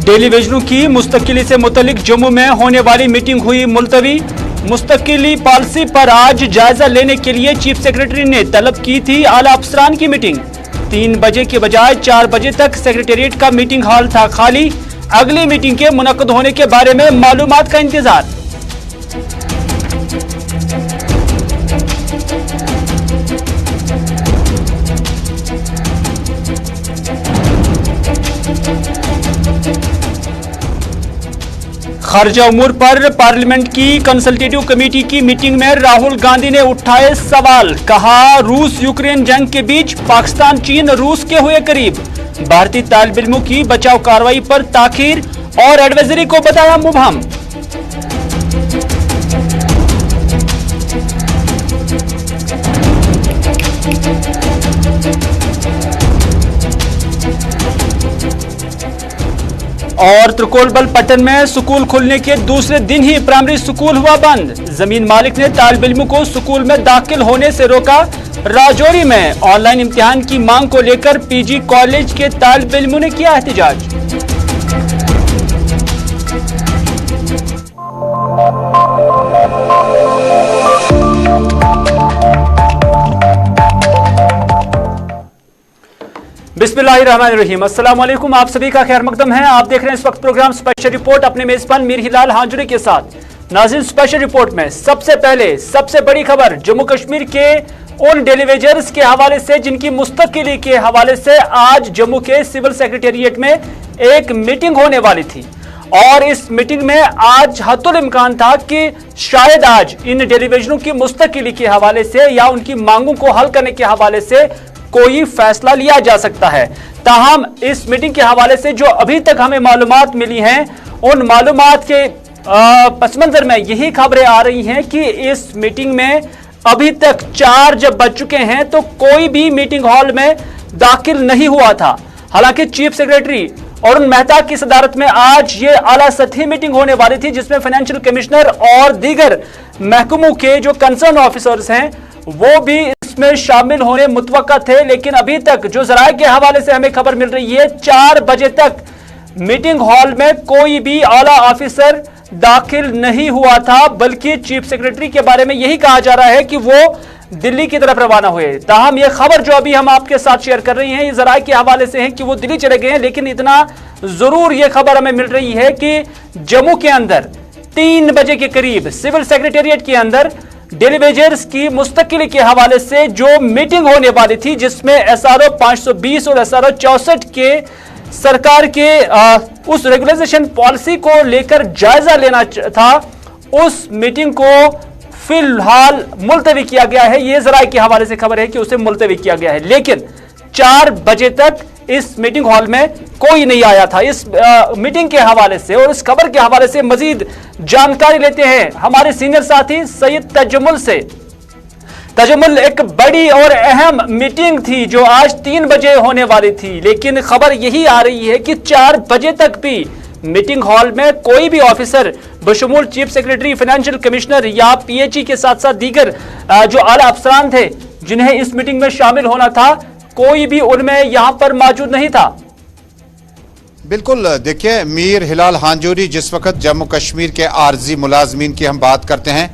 टेलीविजनों की मुस्तकिली से मुतल्लिक जम्मू में होने वाली मीटिंग हुई मुलतवी। मुस्तकिली पॉलिसी पर आज जायजा लेने के लिए चीफ सेक्रेटरी ने तलब की थी आला अफसरान की मीटिंग। 3 बजे के बजाय 4 बजे तक सेक्रेटेरिएट का मीटिंग हॉल था खाली। अगली मीटिंग के मुनक्कद होने के बारे में मालूमात का इंतजार। खारजा उमूर पर पार्लियामेंट की कंसल्टेटिव कमेटी की मीटिंग में राहुल गांधी ने उठाए सवाल। कहा, रूस यूक्रेन जंग के बीच पाकिस्तान चीन रूस के हुए करीब। भारतीय तालिब इल्मों की बचाव कार्रवाई पर ताखीर और एडवाइजरी को बताया मुबहम। और त्रिकोलबल पट्टन में स्कूल खुलने के दूसरे दिन ही प्राइमरी स्कूल हुआ बंद। जमीन मालिक ने तालिब इल्मों को स्कूल में दाखिल होने से रोका। राजौरी में ऑनलाइन इम्तिहान की मांग को लेकर पीजी कॉलेज के तालिब इल्मों ने किया एहतजाज। बिस्मिल्लाहिर्रहमानिर्रहीम। अस्सलाम वालेकुम, आप सभी का खैर मकदम है। आप देख रहे हैं इस वक्त प्रोग्राम स्पेशल रिपोर्ट अपने मेजबान मीर हिलाल हांजुरी के साथ। नाज़रीन, स्पेशल रिपोर्ट में सबसे पहले सबसे बड़ी खबर जम्मू कश्मीर के उन डेलीवेजर्स के हवाले से जिनकी मुस्तकिली के हवाले से आज जम्मू के सिविल सेक्रेटेरिएट में एक मीटिंग होने वाली थी। और इस मीटिंग में आज हतुल इम्कान था कि शायद आज इन डेलीवेजरों की मुस्तकिली के हवाले से या उनकी मांगों को हल करने के हवाले से कोई फैसला लिया जा सकता है। ताहम इस मीटिंग के हवाले से जो अभी तक हमें मालूमात मिली हैं, उन मालूमात के पस मंजर में यही खबरें आ रही हैं कि इस मीटिंग में अभी तक 4 जब बज चुके हैं तो कोई भी मीटिंग हॉल में दाखिल नहीं हुआ था। हालांकि चीफ सेक्रेटरी अरुण मेहता की सदारत में आज ये आला सतही मीटिंग होने वाली थी, जिसमें फाइनेंशियल कमिश्नर और दीगर महकमों के जो कंसर्न ऑफिसर्स हैं वो भी इसमें शामिल होने मुतवक्का थे। लेकिन अभी तक जो जराये के हवाले से हमें खबर मिल रही है, 4 बजे तक मीटिंग हॉल में कोई भी आला ऑफिसर दाखिल नहीं हुआ था, बल्कि चीफ सेक्रेटरी के बारे में यही कहा जा रहा है कि वो दिल्ली की तरफ रवाना हुए। ताहम यह खबर जो अभी हम आपके साथ शेयर कर रहे हैं ये जराये के हवाले से है कि वो दिल्ली चले गए हैं। लेकिन इतना जरूर यह खबर हमें मिल रही है कि जम्मू के अंदर 3 बजे के करीब सिविल सेक्रेटेरिएट के अंदर डेलीवेजर्स की मुस्तकिली के हवाले से जो मीटिंग होने वाली थी, जिसमें SRO 520 और SRO 64 के सरकार के उस रेगुलेशन पॉलिसी को लेकर जायजा लेना था, उस मीटिंग को फिलहाल मुलतवी किया गया है। यह जराये के हवाले से खबर है कि उसे मुलतवी किया गया है। लेकिन 4 बजे तक इस मीटिंग हॉल में कोई नहीं आया था। इस मीटिंग के हवाले से और इस खबर के हवाले से मजीद जानकारी लेते हैं हमारे सीनियर साथी सैयद तजमुल से। तजमुल, एक बड़ी और अहम मीटिंग थी जो आज 3 बजे होने वाली थी, लेकिन खबर यही आ रही है कि 4 बजे तक भी मीटिंग हॉल में कोई भी ऑफिसर बशमूल चीफ सेक्रेटरी, फाइनेंशियल कमिश्नर या PHE के साथ साथ दीगर जो आला अफसरान थे जिन्हें इस मीटिंग में शामिल होना था, कोई भी उनमें यहां पर मौजूद नहीं था। बिल्कुल, देखिए मीर हिलाल हांजुरी, जिस वक्त जम्मू कश्मीर के आर्जी मुलाजमीन की हम बात करते हैं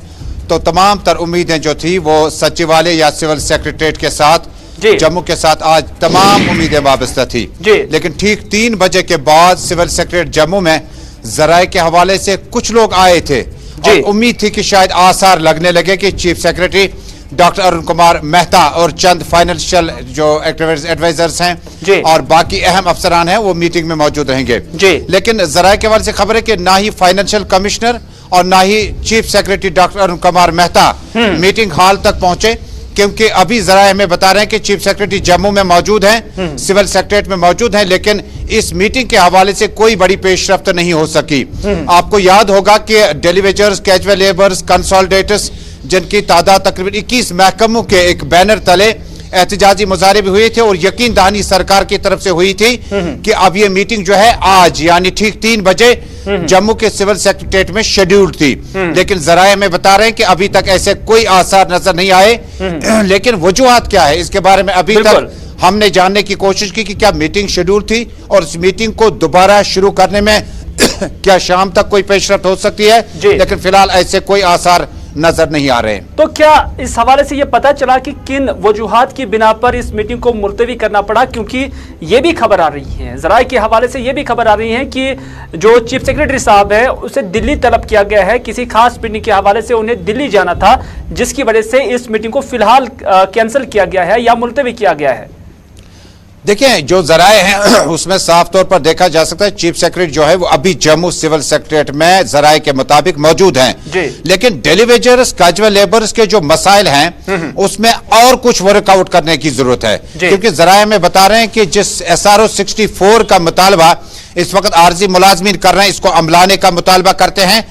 तो तमाम तर उम्मीदें जो थी वो सचिवालय या सिविल सेक्रेटरीट के साथ जम्मू के साथ आज तमाम उम्मीदें वाबस्ता थी। लेकिन ठीक 3 बजे के बाद सिविल सेक्रेटरीट जम्मू में जराये के हवाले से कुछ लोग आए थे और उम्मीद थी कि शायद आसार लगने लगे कि chief secretary doctor Arun Kumar Mehta और चंद फाइनेंशियल जो एडवाइजर्स हैं और बाकी अहम अफसरान हैं वो मीटिंग में मौजूद रहेंगे। लेकिन जराये के हवाले से खबर है कि ना ही फाइनेंशियल कमिश्नर और ना ही chief secretary doctor Arun Kumar Mehta meeting hall तक पहुंचे, क्योंकि अभी जराये हमें बता रहे हैं कि चीफ सेक्रेटरी जम्मू में मौजूद हैं, सिविल सेक्रेटरीट में मौजूद हैं, लेकिन इस मीटिंग के हवाले से कोई बड़ी पेशरफ्त नहीं हो सकी। आपको याद होगा कि डेलीवेजर्स, कैजुअल लेबर्स, कंसोलिडेटर्स, जिनकी तादाद तकरीबन 21 महकमों के एक बैनर तले एहतजाजी मुजाहरे भी हुए थे और यकीन दहानी सरकार की तरफ से हुई थी कि अब ये मीटिंग जो है आज यानी ठीक 3 बजे जम्मू के सिविल सेक्रेटेरिएट में शेड्यूल्ड थी। लेकिन जराये में बता रहे हैं कि अभी तक ऐसे कोई आसार नजर नहीं आए। लेकिन वजूहात क्या है इसके बारे में अभी तक हमने जानने की कोशिश की कि क्या मीटिंग शेड्यूल थी और इस मीटिंग को दोबारा शुरू करने में क्या शाम तक कोई पेशरफ्त हो सकती है, लेकिन फिलहाल ऐसे कोई आसार नजर नहीं आ रहे। तो क्या इस हवाले से यह पता चला कि किन वजूहात की बिना पर इस मीटिंग को मुलतवी करना पड़ा? क्योंकि यह भी खबर आ रही है, जराए के हवाले से यह भी खबर आ रही है कि जो चीफ सेक्रेटरी साहब है उसे दिल्ली तलब किया गया है, किसी खास मीटिंग के हवाले से उन्हें दिल्ली जाना था, जिसकी वजह से इस मीटिंग को फिलहाल कैंसिल किया गया है या मुलतवी किया गया है। देखिए, जो जराए हैं उसमें साफ तौर पर देखा जा सकता है चीफ सेक्रेटरी जो है वो अभी जम्मू सिविल सेक्रेटरीट में जराए के मुताबिक मौजूद हैं, लेकिन डेली वेजर्स कैजुअल लेबर्स के जो मसाइल हैं उसमें और कुछ वर्कआउट करने की जरूरत है, क्योंकि जराए में बता रहे हैं कि जिस SRO 64 का मुतालबा इस वक्त आरजी मुलाजमीन कर रहे हैं, इसको अमलाने का मुतालबा करते हैं,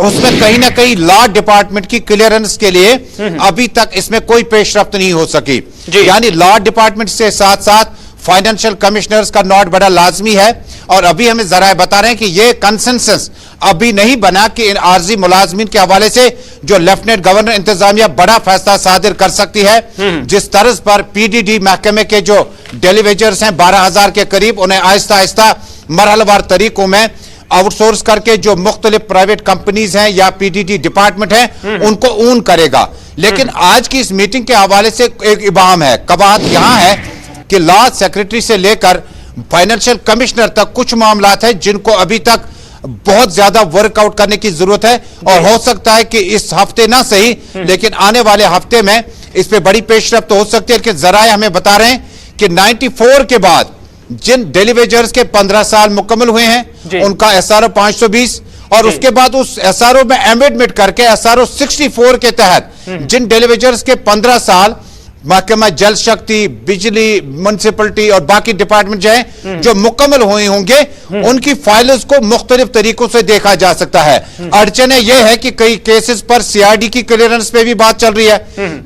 उसमें कहीं ना कहीं लॉ डिपार्टमेंट की क्लियरेंस के लिए अभी तक इसमें कोई पेशरफ्त नहीं हो सकी। यानी लॉ डिपार्टमेंट से साथ साथ फाइनेंशियल कमिश्नर्स का नोट बड़ा लाजमी है, और अभी हमें जरा बता रहे हैं कि यह कंसेंसस अभी नहीं बना कि इन आरजी मुलाजमीन के हवाले से जो लेफ्टिनेंट गवर्नर इंतजामिया बड़ा फैसला सादिर कर सकती है। जिस तर्ज पर PDD महकमे के जो डेलीवेजर्स हैं 12,000 के करीब, उन्हें आहिस्ता आहिस्ता मरहलवार तरीकों में आउटसोर्स करके जो मुख्तलिफ प्राइवेट कंपनीज हैं या PDD डिपार्टमेंट हैं उनको ऊन करेगा। लेकिन आज की इस मीटिंग के हवाले से एक इबाम है, कबाहत यहां है कि लॉ सेक्रेटरी से लेकर फाइनेंशियल कमिश्नर तक कुछ मामलात हैं जिनको अभी तक बहुत ज्यादा वर्कआउट करने की जरूरत है, और हो सकता है कि इस हफ्ते ना सही लेकिन आने वाले हफ्ते में इस पे बड़ी पेशरफ्त हो सकती है। कि जराए हमें बता रहे हैं कि 94 के बाद जिन डेलीवेजर्स के 15 साल मुकम्मल हुए हैं उनका SRO 520, और उसके बाद उस SRO में एमेंडमेंट करके SRO 64 के तहत जिन डेलीवेजर्स के 15 साल महकमा जल शक्ति, बिजली, म्युनिसिपलिटी और बाकी डिपार्टमेंट जो है जो मुकम्मल हुए होंगे उनकी फाइल्स को मुख्तलिफ तरीकों से देखा जा सकता है। अड़चने यह है कि कई केसेस पर CID की क्लियरेंस पे भी बात चल रही है,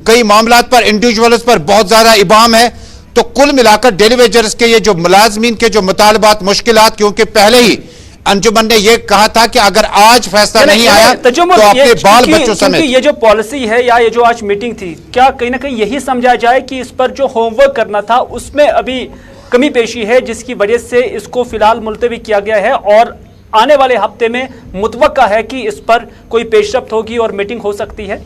कई मामलात पर इंडिविजुअल्स पर बहुत ज्यादा इबाम है। तो कुल मिलाकर डेलीवेजर्स के ये जो मुलाजमीन के जो मुतालबात मुश्किलात, क्योंकि पहले ही अंजुमन ने यह कहा था कि अगर आज फैसला नहीं आया तो अपने बाल बच्चों समेत। ये जो पॉलिसी है या ये जो आज मीटिंग थी, क्या कहीं ना कहीं यही समझा जाए कि इस पर जो होमवर्क करना था उसमें अभी कमी पेशी है, जिसकी वजह से इसको फिलहाल मुलतवी किया गया है और आने वाले हफ्ते में मुतवक्का है कि इस पर कोई पेशरफ्त होगी और मीटिंग हो सकती है?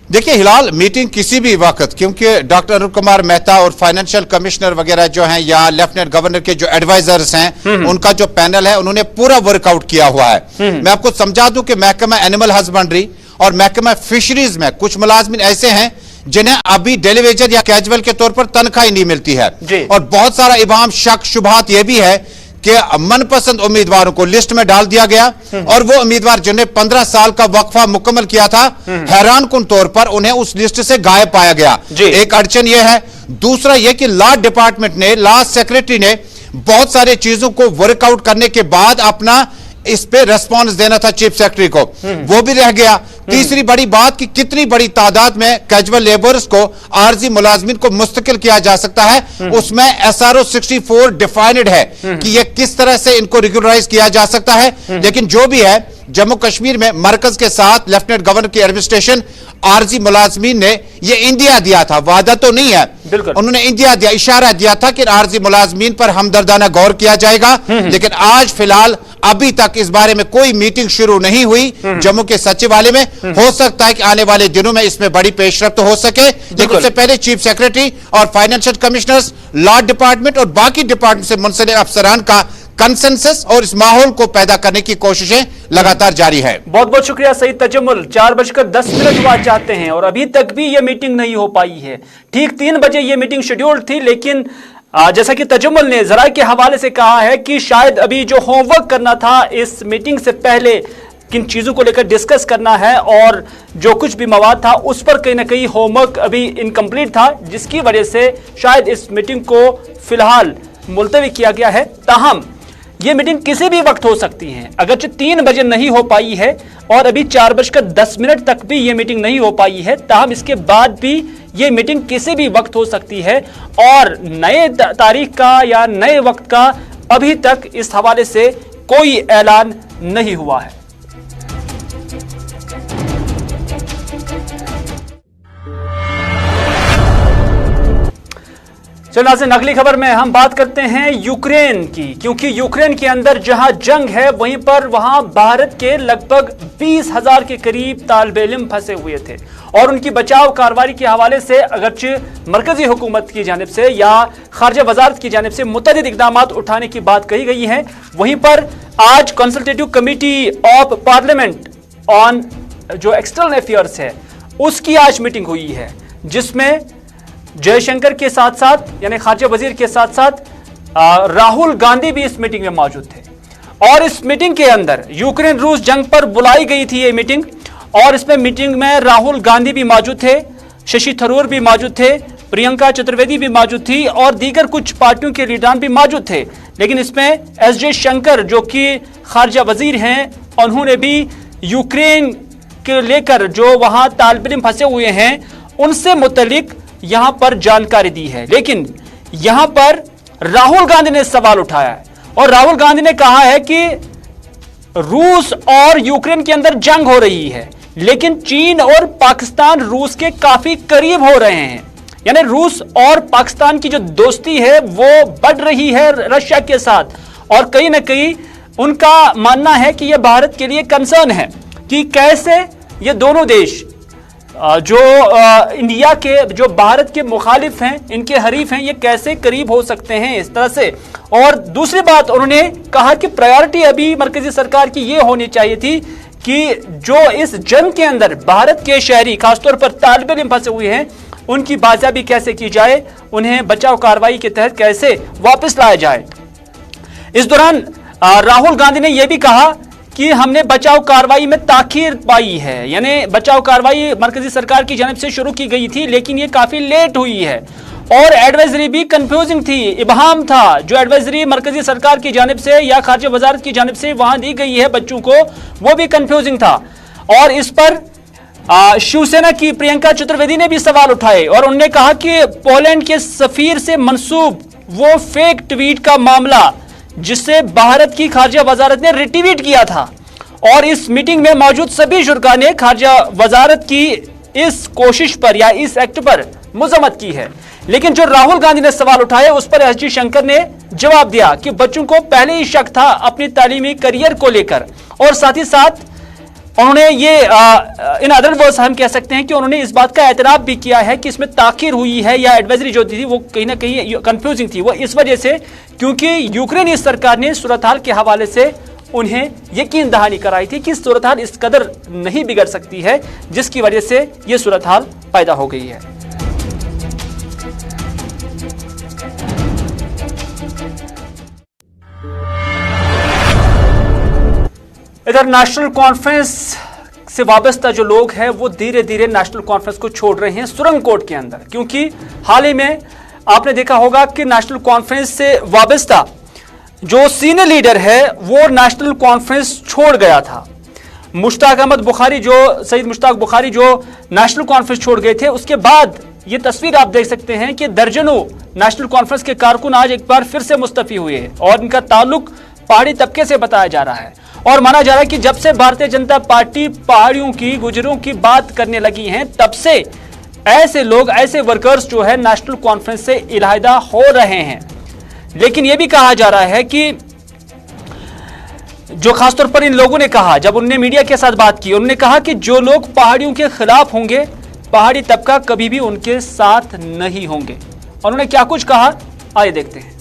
देखिए, हिलाल मीटिंग किसी भी वक्त, क्योंकि डॉक्टर अरुण कुमार मेहता और फाइनेंशियल कमिश्नर वगैरह जो हैं या लेफ्टिनेंट गवर्नर के जो एडवाइजर्स हैं उनका जो पैनल है उन्होंने पूरा वर्कआउट किया हुआ है। मैं आपको समझा दूं कि महकमा एनिमल हस्बेंड्री और महकमा फिशरीज में कुछ मुलाजमीन ऐसे हैं जिन्हें अभी डेलीवेजर या कैजुअल के तौर पर तनख्वाह ही नहीं मिलती है, और बहुत सारा इबाम, शक, शुबहात यह भी है कि मनपसंद उम्मीदवारों को लिस्ट में डाल दिया गया और वो उम्मीदवार जिन्हें 15 साल का वक्फा मुकम्मल किया था, हैरान कुन तौर पर उन्हें उस लिस्ट से गायब पाया गया। एक अड़चन यह है। दूसरा यह कि लॉ डिपार्टमेंट ने, लॉ सेक्रेटरी ने बहुत सारे चीजों को वर्कआउट करने के बाद अपना इस पे रेस्पॉन्स देना था चीफ सेक्रेटरी को, वो भी रह गया। तीसरी बड़ी बात कि कितनी बड़ी तादाद में कैजुअल लेबर्स को, आरजी मुलाजमीन को मुस्तकिल किया जा सकता है, उसमें SRO 64 डिफाइंड है कि ये किस तरह से इनको रेगुलराइज किया जा सकता है। लेकिन जो भी है, जम्मू कश्मीर में मरकज के साथ लेफ्टिनेंट गवर्नर की एडमिनिस्ट्रेशन आरजी मुलाजमीन ने ये इंदिया दिया था, वादा तो नहीं है, उन्होंने इंदिया दिया, इशारा दिया था कि आरजी मुलाजमीन पर हमदर्दाना गौर किया जाएगा। लेकिन आज फिलहाल अभी तक इस बारे में कोई मीटिंग शुरू नहीं हुई जम्मू के सचिवालय में। हो सकता है कि आने वाले दिनों में इसमें बड़ी पेशरफ्त हो सके, लेकिन उससे पहले चीफ सेक्रेटरी और फाइनेंशियल कमिश्नर्स, लॉ डिपार्टमेंट और बाकी डिपार्टमेंट से मुंसलिक अफसरान का कंसेंसस और इस माहौल को पैदा करने की कोशिशें लगातार जारी है। बहुत बहुत शुक्रिया सईद तजम्मुल। 4:10 बाद चाहते हैं और अभी तक भी यह मीटिंग नहीं हो पाई है। ठीक 3 बजे यह मीटिंग शेड्यूल्ड थी, लेकिन जैसा कि तजम्मुल ने जराए के हवाले से कहा है कि शायद अभी जो होमवर्क करना था इस मीटिंग से पहले, किन चीजों को लेकर डिस्कस करना है और जो कुछ भी मवाद था उस पर कहीं ना कहीं होमवर्क अभी इनकम्प्लीट था, जिसकी वजह से शायद इस मीटिंग को फिलहाल मुलतवी किया गया है। ताहम यह मीटिंग किसी भी वक्त हो सकती है, अगरचे 3 बजे नहीं हो पाई है और अभी 4:10 तक भी यह मीटिंग नहीं हो पाई है, ताहम इसके बाद भी यह मीटिंग किसी भी वक्त हो सकती है और नए तारीख का या नए वक्त का अभी तक इस हवाले से कोई ऐलान नहीं हुआ है। चलो नाज़रीन, अगली खबर में हम बात करते हैं यूक्रेन की, क्योंकि यूक्रेन के अंदर जहां जंग है वहां भारत के लगभग 20,000 के करीब तालिब इल्म फंसे हुए थे और उनकी बचाव कार्रवाई के हवाले से अगरचे मरकजी हुकूमत की जानिब से या खारजा वजारत की जानिब से मुतअद्दिद इक़दाम उठाने की बात कही गई है। वहीं पर आज consultative committee of parliament on जो एक्सटर्नल अफेयर्स है उसकी आज मीटिंग हुई है, जिसमें जयशंकर के साथ साथ यानी खारजा वजीर के साथ साथ राहुल गांधी भी इस मीटिंग में मौजूद थे। और इस मीटिंग के अंदर यूक्रेन रूस जंग पर बुलाई गई थी ये मीटिंग, और इसमें मीटिंग में राहुल गांधी भी मौजूद थे, शशि थरूर भी मौजूद थे, प्रियंका चतुर्वेदी भी मौजूद थी और दीगर कुछ पार्टियों के लीडरान भी मौजूद थे। लेकिन इसमें एस जयशंकर जो कि खारजा वजीर हैं, उन्होंने भी यूक्रेन के लेकर जो वहां तालिब इल्म फंसे हुए हैं उनसे मुतल्लिक यहां पर जानकारी दी है। लेकिन यहां पर राहुल गांधी ने सवाल उठाया है और राहुल गांधी ने कहा है कि रूस और यूक्रेन के अंदर जंग हो रही है, लेकिन चीन और पाकिस्तान रूस के काफी करीब हो रहे हैं, यानी रूस और पाकिस्तान की जो दोस्ती है वो बढ़ रही है रशिया के साथ। और कहीं ना कहीं उनका मानना है कि यह भारत के लिए कंसर्न है कि कैसे ये दोनों देश जो इंडिया के जो भारत के मुखालिफ हैं, इनके हरीफ हैं, ये कैसे करीब हो सकते हैं इस तरह से। और दूसरी बात उन्होंने कहा कि प्रायोरिटी अभी मरकजी सरकार की ये होनी चाहिए थी कि जो इस जंग के अंदर भारत के शहरी खासतौर पर तालिब इल्म फंसे हुए हैं उनकी बाजियाबी कैसे की जाए, उन्हें बचाव कार्रवाई के तहत कैसे वापस लाया जाए। इस दौरान राहुल गांधी ने यह भी कहा कि हमने बचाव कार्रवाई में ताखीर पाई है, यानी बचाव कार्रवाई मरकजी सरकार की जानिब से शुरू की गई थी लेकिन ये काफी लेट हुई है और एडवाइजरी भी कंफ्यूजिंग थी, इबहाम था। जो एडवाइजरी मरकजी सरकार की जानिब से या खारजा वजारत की जानिब से वहां दी गई है बच्चों को, वो भी कंफ्यूजिंग था। और इस पर शिवसेना की प्रियंका चतुर्वेदी ने भी सवाल उठाए और उन्होंने कहा कि पोलैंड के सफीर से मंसूब वो फेक ट्वीट का मामला जिसे भारत की खारजा वजारत ने रिट्वीट किया था, और इस मीटिंग में मौजूद सभी शुरा ने खारजा वजारत की इस कोशिश पर या इस एक्ट पर मजम्मत की है। लेकिन जो राहुल गांधी ने सवाल उठाए उस पर एस जयशंकर ने जवाब दिया कि बच्चों को पहले ही शक था अपनी तालीमी करियर को लेकर, और साथ ही साथ उन्होंने ये इन अदर वर्ड्स हम कह सकते हैं कि उन्होंने इस बात का एतराफ भी किया है कि इसमें ताखीर हुई है या एडवाइजरी जो थी वो कहीं ना कहीं कंफ्यूजिंग थी, वो इस वजह से क्योंकि यूक्रेनी सरकार ने सूरत हाल के हवाले से उन्हें यकीन दहानी कराई थी कि सूरत हाल इस कदर नहीं बिगड़ सकती है जिसकी वजह से यह सूरत हाल पैदा हो गई है। इधर नेशनल कॉन्फ्रेंस से वाबस्ता जो लोग हैं वो धीरे धीरे नेशनल कॉन्फ्रेंस को छोड़ रहे हैं सुरंग कोट के अंदर, क्योंकि हाल ही में आपने देखा होगा कि नेशनल कॉन्फ्रेंस से वाबस्ता जो सीनियर लीडर है वो नेशनल कॉन्फ्रेंस छोड़ गया था। मुश्ताक अहमद बुखारी जो सईद मुश्ताक बुखारी जो नेशनल कॉन्फ्रेंस छोड़ गए थे, उसके बाद ये तस्वीर आप देख सकते हैं कि दर्जनों नेशनल कॉन्फ्रेंस के कारकुन आज एक बार फिर से मुस्तफी हुए हैं और इनका ताल्लुक पहाड़ी तबके से बताया जा रहा है। और माना जा रहा है कि जब से भारतीय जनता पार्टी पहाड़ियों की गुजरों की बात करने लगी है तब से ऐसे लोग ऐसे वर्कर्स जो है नेशनल कॉन्फ्रेंस से इलाहिदा हो रहे हैं। लेकिन यह भी कहा जा रहा है कि जो खासतौर पर इन लोगों ने कहा, जब उन्होंने मीडिया के साथ बात की, उन्होंने कहा कि जो लोग पहाड़ियों के खिलाफ होंगे पहाड़ी तबका कभी भी उनके साथ नहीं होंगे। और उन्होंने क्या कुछ कहा, आइए देखते हैं।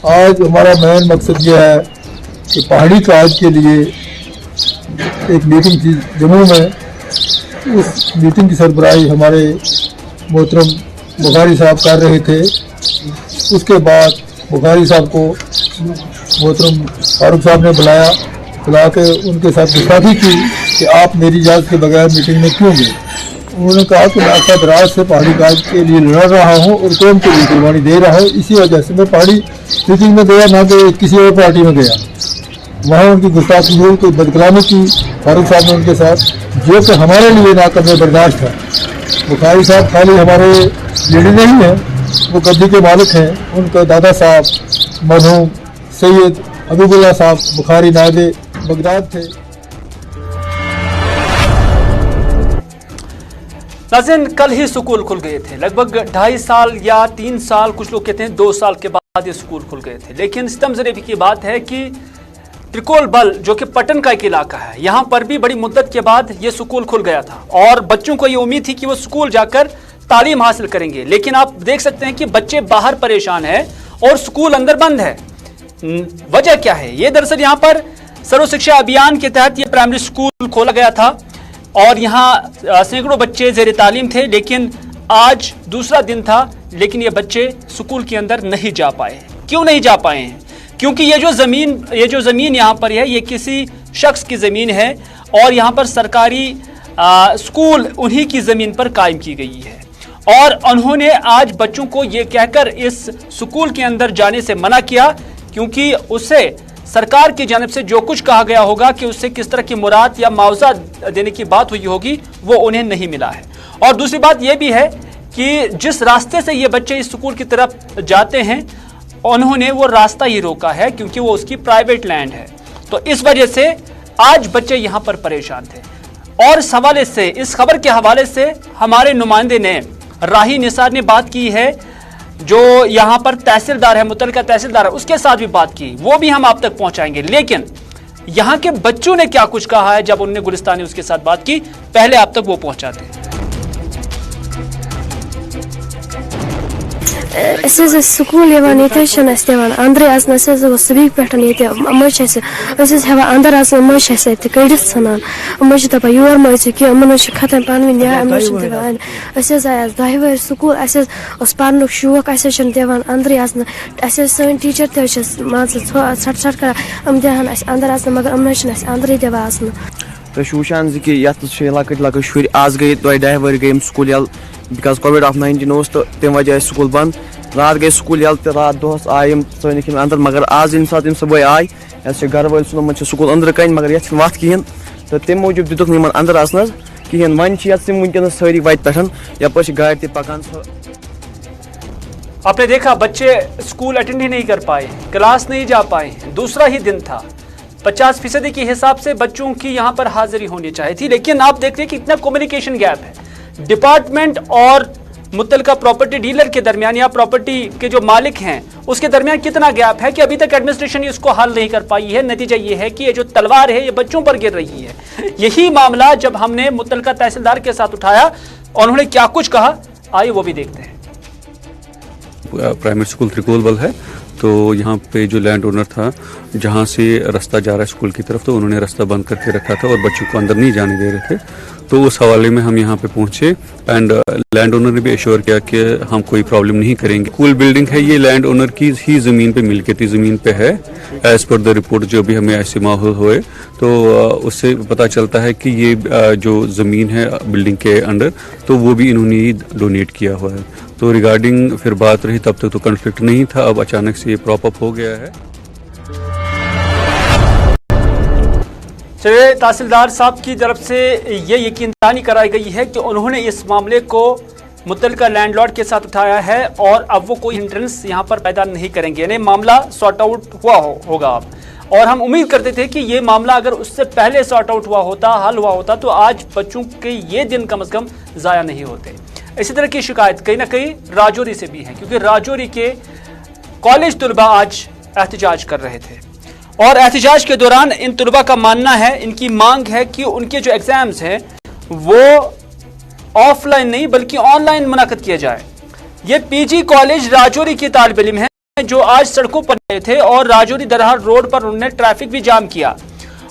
आज हमारा मेन मकसद यह है कि पहाड़ी ट्राइब के लिए एक मीटिंग थी जम्मू में। उस मीटिंग की सरबराही हमारे मोहतरम बुखारी साहब कर रहे थे। उसके बाद बुखारी साहब को मोहतरम फारूक साहब ने बुला के उनके साथ गुस्ताखी की कि आप मेरी इजाज़त के बगैर मीटिंग में क्यों गए। उन्होंने कहा कि मैं अक्सर दराज से पहाड़ी ट्राइब के लिए लड़ रहा हूँ और कौम के लिए कुर्बानी दे रहा हूँ, इसी वजह से मैं पहाड़ी मीटिंग में गया, ना कि किसी और पार्टी में गया। वहाँ उनकी गुस्ताखी हुई, कोई बदकलामी की फारूक साहब ने उनके साथ, जो कि हमारे लिए नाकाबिल बर्दाश्त था। बुखारी साहब खाली हमारे लीडर नहीं हैं, वो गद्दी के मालिक हैं। उनके दादा साहब मरहूम सैयद हबीबुल्लाह साहब बुखारी नायब बगदाद थे। नाज़रीन, कल ही स्कूल खुल गए थे। लगभग 2.5 साल या 3 साल, कुछ लोग कहते हैं 2 साल के बाद ये स्कूल खुल गए थे। लेकिन सितमज़रेबी की बात है कि त्रिकोलबल जो कि पटन का एक इलाका है, यहाँ पर भी बड़ी मुद्दत के बाद ये स्कूल खुल गया था और बच्चों को ये उम्मीद थी कि वो स्कूल जाकर तालीम हासिल करेंगे। लेकिन आप देख सकते हैं कि बच्चे बाहर परेशान हैं और स्कूल अंदर बंद है। वजह क्या है? ये दरअसल यहाँ पर सर्व शिक्षा अभियान के तहत ये प्राइमरी स्कूल खोला गया था और यहाँ सैकड़ों बच्चे जेर तालीम थे। लेकिन आज दूसरा दिन था, लेकिन ये बच्चे स्कूल के अंदर नहीं जा पाए। क्यों नहीं जा पाए हैं? क्योंकि ये जो ज़मीन यहाँ पर है, ये किसी शख्स की ज़मीन है और यहाँ पर सरकारी स्कूल उन्हीं की ज़मीन पर कायम की गई है। और उन्होंने आज बच्चों को ये कहकर इस स्कूल के अंदर जाने से मना किया, क्योंकि उससे सरकार की जानिब से जो कुछ कहा गया होगा कि उससे किस तरह की मुराद या मुआवजा देने की बात हुई होगी, वो उन्हें नहीं मिला है। और दूसरी बात यह भी है कि जिस रास्ते से ये बच्चे इस स्कूल की तरफ जाते हैं, उन्होंने वो रास्ता ही रोका है, क्योंकि वो उसकी प्राइवेट लैंड है। तो इस वजह से आज बच्चे यहाँ पर परेशान थे। और इस हवाले से, इस खबर के हवाले से हमारे नुमाइंदे ने, राही निसार ने बात की है, जो यहाँ पर तहसीलदार है, मुतलका तहसीलदार है, उसके साथ भी बात की, वो भी हम आप तक पहुंचाएंगे। लेकिन यहाँ के बच्चों ने क्या कुछ कहा है जब उन्होंने गुलिस्तानी उसके साथ बात की, पहले आप तक वो पहुंचाते हैं। स्कूल अंदर सभी पे हेवान अंदर कड़ित सान दपा योर मज कि खतन पान दिवान आया 2 वर स्कूल पर्न शौक दिवान अंदर सन टीचर षट षट कर दिहान अंदर मगर अंदर दिवान तो वुचान कि लकट लकट शुर आज गई 2.5 वर गई स्कूल यल बिकॉज कोविड-19 तो तम वजह स्कूल बंद। रात गई स्कूल यल तो रात दोहस आय सैनिक अंदर, मगर आज इन सात सुबह आय घर वाल सुनोमत स्कूल अंदर कन, मगर ये वत कहें तो तम मूजूब दिख अंदर आसन कहें। वन तम वनकस सारी वत पे यप गाड़ त पकान। आपने देखा, बच्चे स्कूल अटेंड ही नहीं कर पाए, क्लास नहीं जा पाए। दूसरा ही दिन था, 50% के हिसाब से बच्चों की यहाँ पर हाजिरी होनी चाहिए थी। लेकिन आप देखते हैं कि इतना कम्युनिकेशन गैप है डिपार्टमेंट और मुतलका प्रॉपर्टी डीलर के दरमियान, या प्रॉपर्टी के जो मालिक हैं उसके दरमियान कितना गैप है कि अभी तक एडमिनिस्ट्रेशन इसको हल नहीं कर पाई है। नतीजा ये है कि ये जो तलवार है ये बच्चों पर गिर रही है। यही मामला जब हमने मुतलका तहसीलदार के साथ उठाया, उन्होंने क्या कुछ कहा, आइए वो भी देखते हैं। प्राइमरी स्कूल त्रिकोलबल है, तो यहाँ पे जो लैंड ओनर था, जहाँ से रास्ता जा रहा है स्कूल की तरफ, तो उन्होंने रास्ता बंद करके रखा था और बच्चों को अंदर नहीं जाने दे रहे थे। तो उस हवाले में हम यहाँ पे पहुँचे एंड लैंड ओनर ने भी एश्योर किया कि हम कोई प्रॉब्लम नहीं करेंगे। स्कूल बिल्डिंग है, ये लैंड ओनर की ही ज़मीन पे मिलकियती ज़मीन पे है एज़ पर द रिपोर्ट जो भी हमें ऐसे माहौल हुए, तो उससे पता चलता है कि ये जो ज़मीन है बिल्डिंग के अंडर, तो वो भी इन्होंने ही डोनेट किया हुआ है। तो रिगार्डिंग फिर बात रही, तब तक तो कन्फ्लिक्ट नहीं था, अब अचानक से ये प्रॉप अप हो गया है। चलिए, तहसीलदार साहब की तरफ से ये यकीनदानी कराई गई है कि उन्होंने इस मामले को मुतलका लैंडलॉर्ड के साथ उठाया है और अब वो कोई हिंड्रेंस यहाँ पर पैदा नहीं करेंगे, यानी मामला सॉर्ट आउट हुआ होगा अब। और हम उम्मीद करते थे कि ये मामला अगर उससे पहले सॉर्ट आउट हुआ होता, हल हुआ होता, तो आज बच्चों के ये दिन कम से कम ज़ाया नहीं होते। इसी तरह की शिकायत कहीं ना कहीं राजौरी से भी है, क्योंकि राजौरी के कॉलेज तलबा आज एहतजाज कर रहे थे और एहतजाज के दौरान इन तलबा का मानना है, इनकी मांग है कि उनके जो एग्जाम्स हैं वो ऑफलाइन नहीं बल्कि ऑनलाइन मुनाकिद किया जाए। ये पीजी कॉलेज राजौरी के तालिब इल्म हैं जो आज सड़कों पर गए थे और राजौरी दरहार रोड पर उन्होंने ट्रैफिक भी जाम किया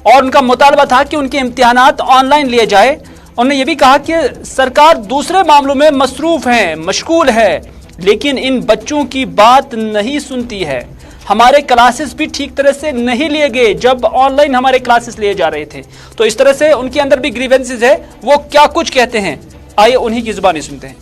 और उनका मुतालबा था कि उनके इम्तिहानात ऑनलाइन लिए जाए। उन्होंने ये भी कहा कि सरकार दूसरे मामलों में मसरूफ है, मशगूल है, लेकिन इन बच्चों की बात नहीं सुनती है। हमारे क्लासेस भी ठीक तरह से नहीं लिए गए जब ऑनलाइन हमारे क्लासेस लिए जा रहे थे। तो इस तरह से उनके अंदर भी ग्रीवेंसेस है। वो क्या कुछ कहते हैं, आइए उन्हीं की जुबानी सुनते हैं।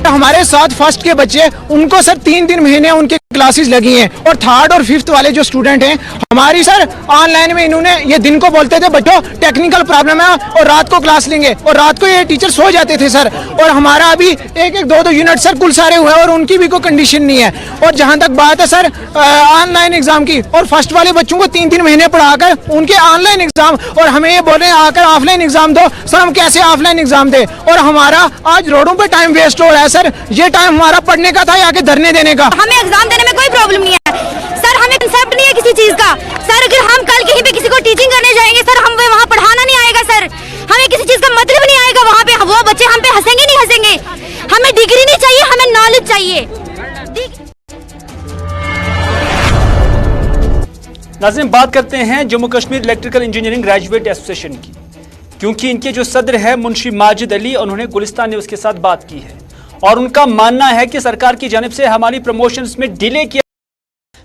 हमारे साथ फर्स्ट के बच्चे, उनको सर 3 महीने उनके क्लासेस लगी हैं और 3rd और 5th वाले जो स्टूडेंट हैं हमारी सर ऑनलाइन में इन्होंने ये दिन को बोलते थे बच्चों टेक्निकल प्रॉब्लम है और रात को क्लास लेंगे, और रात को ये टीचर सो जाते थे सर। और हमारा अभी एक एक दो यूनिट सर कुल सारे हुए और उनकी भी कोई कंडीशन नहीं है। और जहां तक बात है सर ऑनलाइन एग्जाम की, और फर्स्ट वाले बच्चों को 3-3 महीने पढ़ाकर उनके ऑनलाइन एग्जाम, और हमें ये बोल रहे हैं आकर ऑफलाइन एग्जाम दो। सर हम कैसे ऑफलाइन एग्जाम दे? और हमारा आज रोडों पे टाइम वेस्ट हो रहा है सर। ये टाइम हमारा पढ़ने का था या के धरने देने का। हमें एग्जाम देने में कोई प्रॉब्लम नहीं है सर, हमें कंसेप्ट नहीं है किसी चीज का सर। अगर हम कल कहीं पे किसी को टीचिंग करने जाएंगे सर, हम वहाँ पढ़ाना नहीं आएगा सर, हमें किसी चीज का मतलब नहीं आएगा वहाँ पे। वो बच्चे हम पे हंसेंगे नहीं हंसेंगे। हमें डिग्री नहीं चाहिए, हमें नॉलेज चाहिए। नाज़रीन, बात करते हैं Jammu Kashmir electrical engineering graduate association की, क्योंकि इनके जो सदर है मुंशी माजिद अली, उन्होंने गुलिस्तान न्यूज़ के साथ बात की है और उनका मानना है कि सरकार की जानिब से हमारी प्रमोशंस में डिले किया।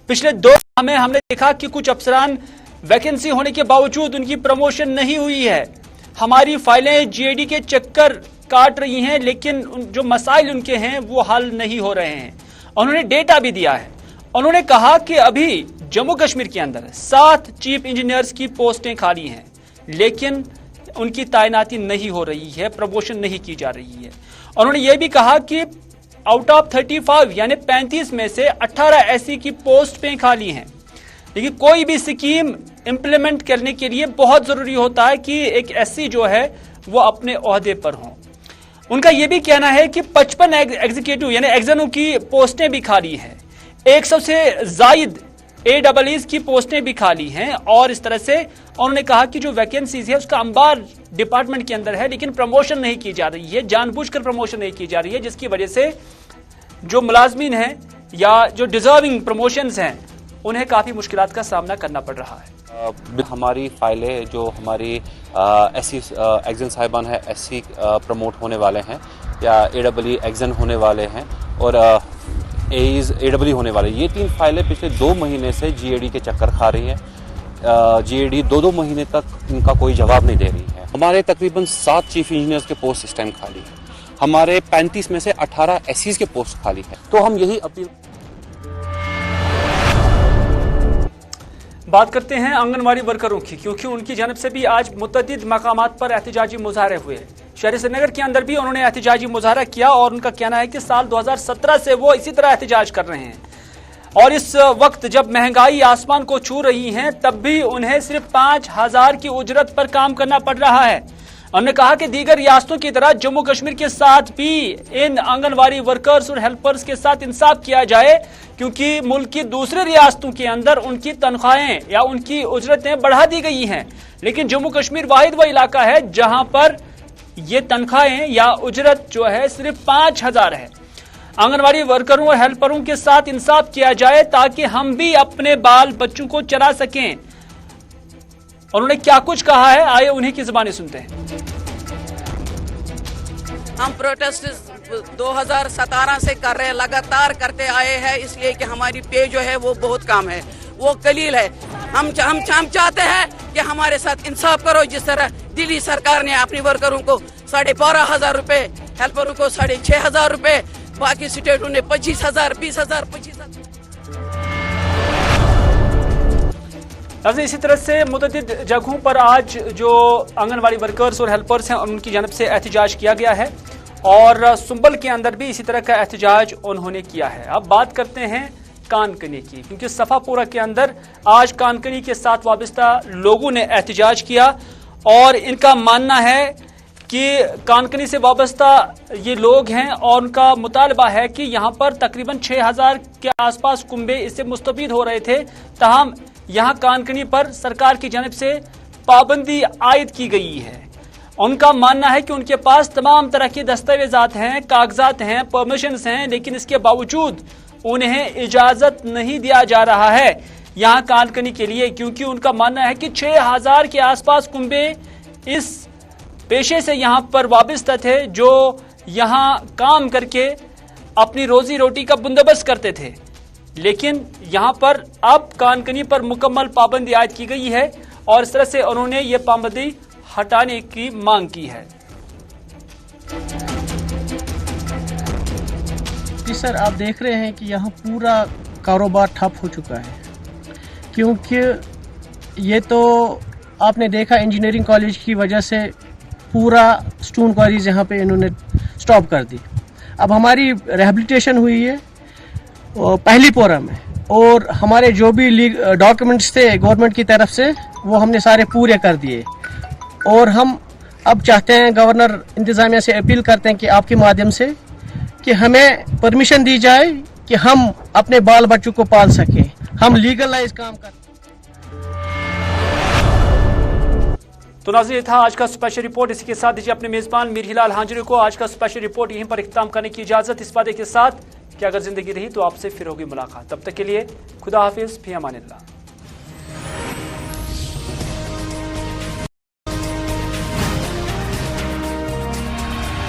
पिछले 2 माह में हमने देखा कि कुछ अफसरान वैकेंसी होने के बावजूद उनकी प्रमोशन नहीं हुई है। हमारी फाइलें जीएडी के चक्कर काट रही हैं, लेकिन जो मसाइल उनके हैं वो हल नहीं हो रहे हैं। उन्होंने डेटा भी दिया है। उन्होंने कहा कि अभी जम्मू कश्मीर के अंदर 7 चीफ इंजीनियर्स की पोस्टें खाली हैं, लेकिन उनकी तैनाती नहीं हो रही है, प्रमोशन नहीं की जा रही है। उन्होंने ये भी कहा कि आउट ऑफ 35 यानी 35 में से 18 एससी की पोस्ट पे खाली हैं। लेकिन कोई भी स्कीम इंप्लीमेंट करने के लिए बहुत जरूरी होता है कि एक एससी जो है वो अपने ओहदे पर हो। उनका यह भी कहना है कि 55 एग्जीक्यूटिव यानी एग्जानू की पोस्टें भी खाली हैं, 100 से जायद AEEs की पोस्टें भी खाली हैं। और इस तरह से उन्होंने कहा कि जो वैकेंसीज है उसका अंबार डिपार्टमेंट के अंदर है, लेकिन प्रमोशन नहीं की जा रही है, जानबूझकर प्रमोशन नहीं की जा रही है, जिसकी वजह से जो मुलाजमीन हैं या जो डिजर्विंग प्रमोशंस हैं उन्हें काफ़ी मुश्किलात का सामना करना पड़ रहा है। हमारी फाइलें जो हमारी एससी एग्जाम साहिबान है, एससी प्रमोट होने वाले हैं या AEE एग्जाम होने वाले हैं और AEE होने वाले, ये 3 फाइलें पिछले 2 महीने से GAD के चक्कर खा रही हैं। GAD 2-2 महीने तक इनका कोई जवाब नहीं दे रही है। हमारे तकरीबन 7 चीफ इंजीनियर्स के पोस्ट इस टाइम खाली है। हमारे 35 में से 18 एससीज के पोस्ट खाली है। तो हम यही अपील। बात करते हैं आंगनवाड़ी वर्करों की, क्योंकि उनकी जानिब से भी आज मुतअद्दिद मकामात पर एहतजाजी मुजाहरे हुए। शहर श्रीनगर के अंदर भी उन्होंने एहतजाजी मुजाहरा किया और उनका कहना है कि साल 2017 से वो इसी तरह एहतजाज कर रहे हैं और इस वक्त जब महंगाई आसमान को छू रही है तब भी उन्हें सिर्फ 5000 की उजरत पर काम करना पड़ रहा है। उन्होंने कहा कि दीगर रियासतों की तरह जम्मू कश्मीर के साथ भी इन आंगनवाड़ी वर्कर्स और हेल्पर्स के साथ इंसाफ किया जाए, क्योंकि मुल्क की दूसरी रियासतों के अंदर उनकी तनख्वाहें या उनकी उजरतें बढ़ा दी गई हैं, लेकिन जम्मू कश्मीर वाहिद वो इलाका है जहां पर ये तनख्वाहें या उजरत जो है सिर्फ 5000 है। आंगनवाड़ी वर्करों और हेल्परों के साथ इंसाफ किया जाए ताकि हम भी अपने बाल बच्चों को चला सकें। उन्होंने क्या कुछ कहा है, आइए उन्हीं की जुबानी सुनते हैं। हम प्रोटेस्ट 2017 से कर रहे हैं, लगातार करते आए हैं, इसलिए कि हमारी पे जो है वो बहुत कम है, वो कलील है। हम चाहते हैं कि हमारे साथ इंसाफ करो। जिस तरह दिल्ली सरकार ने अपनी वर्करों को 12,500 रुपए, हेल्परों को 6,500 रुपए, बाकी स्टेटों ने 25,000, 20,000, 25,000। इसी तरह से मुतअद्दिद जगहों पर आज जो आंगनवाड़ी वर्कर्स और हेल्पर्स हैं उनकी जानब से एहतजाज किया गया है और सुंबल के अंदर भी इसी तरह का एहतजाज उन्होंने किया है। अब बात करते हैं कानकनी की, क्योंकि सफापुरा के अंदर आज कानकनी के साथ वाबस्ता लोगों ने एहतजाज किया और इनका मानना है कि कानकनी से वाबस्ता ये लोग हैं और उनका मुतालबा है कि यहाँ पर तकरीबन 6000 के आसपास कुंबे इससे मुस्तफीद हो रहे थे, ताहम यहाँ कानकनी पर सरकार की जानिब से पाबंदी आयद की गई है। उनका मानना है कि उनके पास तमाम तरह के दस्तावेजात हैं, कागजात हैं, परमिशंस हैं, लेकिन इसके बावजूद उन्हें इजाजत नहीं दिया जा रहा है यहाँ कानकनी के लिए, क्योंकि उनका मानना है कि 6000 के आसपास कुंबे इस पेशे से यहाँ पर वाबस्ता थे, जो यहाँ काम करके अपनी रोजी रोटी का बंदोबस्त करते थे। लेकिन यहाँ पर अब कानकनी पर मुकम्मल पाबंदी आयद की गई है और इस तरह से उन्होंने ये पाबंदी हटाने की मांग की है। जी सर, आप देख रहे हैं कि यहाँ पूरा कारोबार ठप हो चुका है, क्योंकि ये तो आपने देखा इंजीनियरिंग कॉलेज की वजह से पूरा स्टोन क्वारीज यहाँ पे इन्होंने स्टॉप कर दी। अब हमारी रिहेबिलिटेशन हुई है पहली पोरा में, और हमारे जो भी डॉक्यूमेंट्स थे गवर्नमेंट की तरफ से वो हमने सारे पूरे कर दिए। और हम अब चाहते हैं, गवर्नर इंतज़ामिया से अपील करते हैं कि आपके माध्यम से कि हमें परमिशन दी जाए कि हम अपने बाल बच्चों को पाल सकें, हम लीगलाइज काम कर। तो नाज़रीन, था आज का स्पेशल रिपोर्ट। इसी के साथ दीजिए अपने मेजबान मीर हिलाल हांजुरी को आज का स्पेशल रिपोर्ट यहीं पर इख्तिताम करने की इजाजत, इस वादे के साथ कि अगर जिंदगी रही तो आपसे फिर होगी मुलाकात। तब तक के लिए खुदा हाफिज, फी अमानिल्लाह।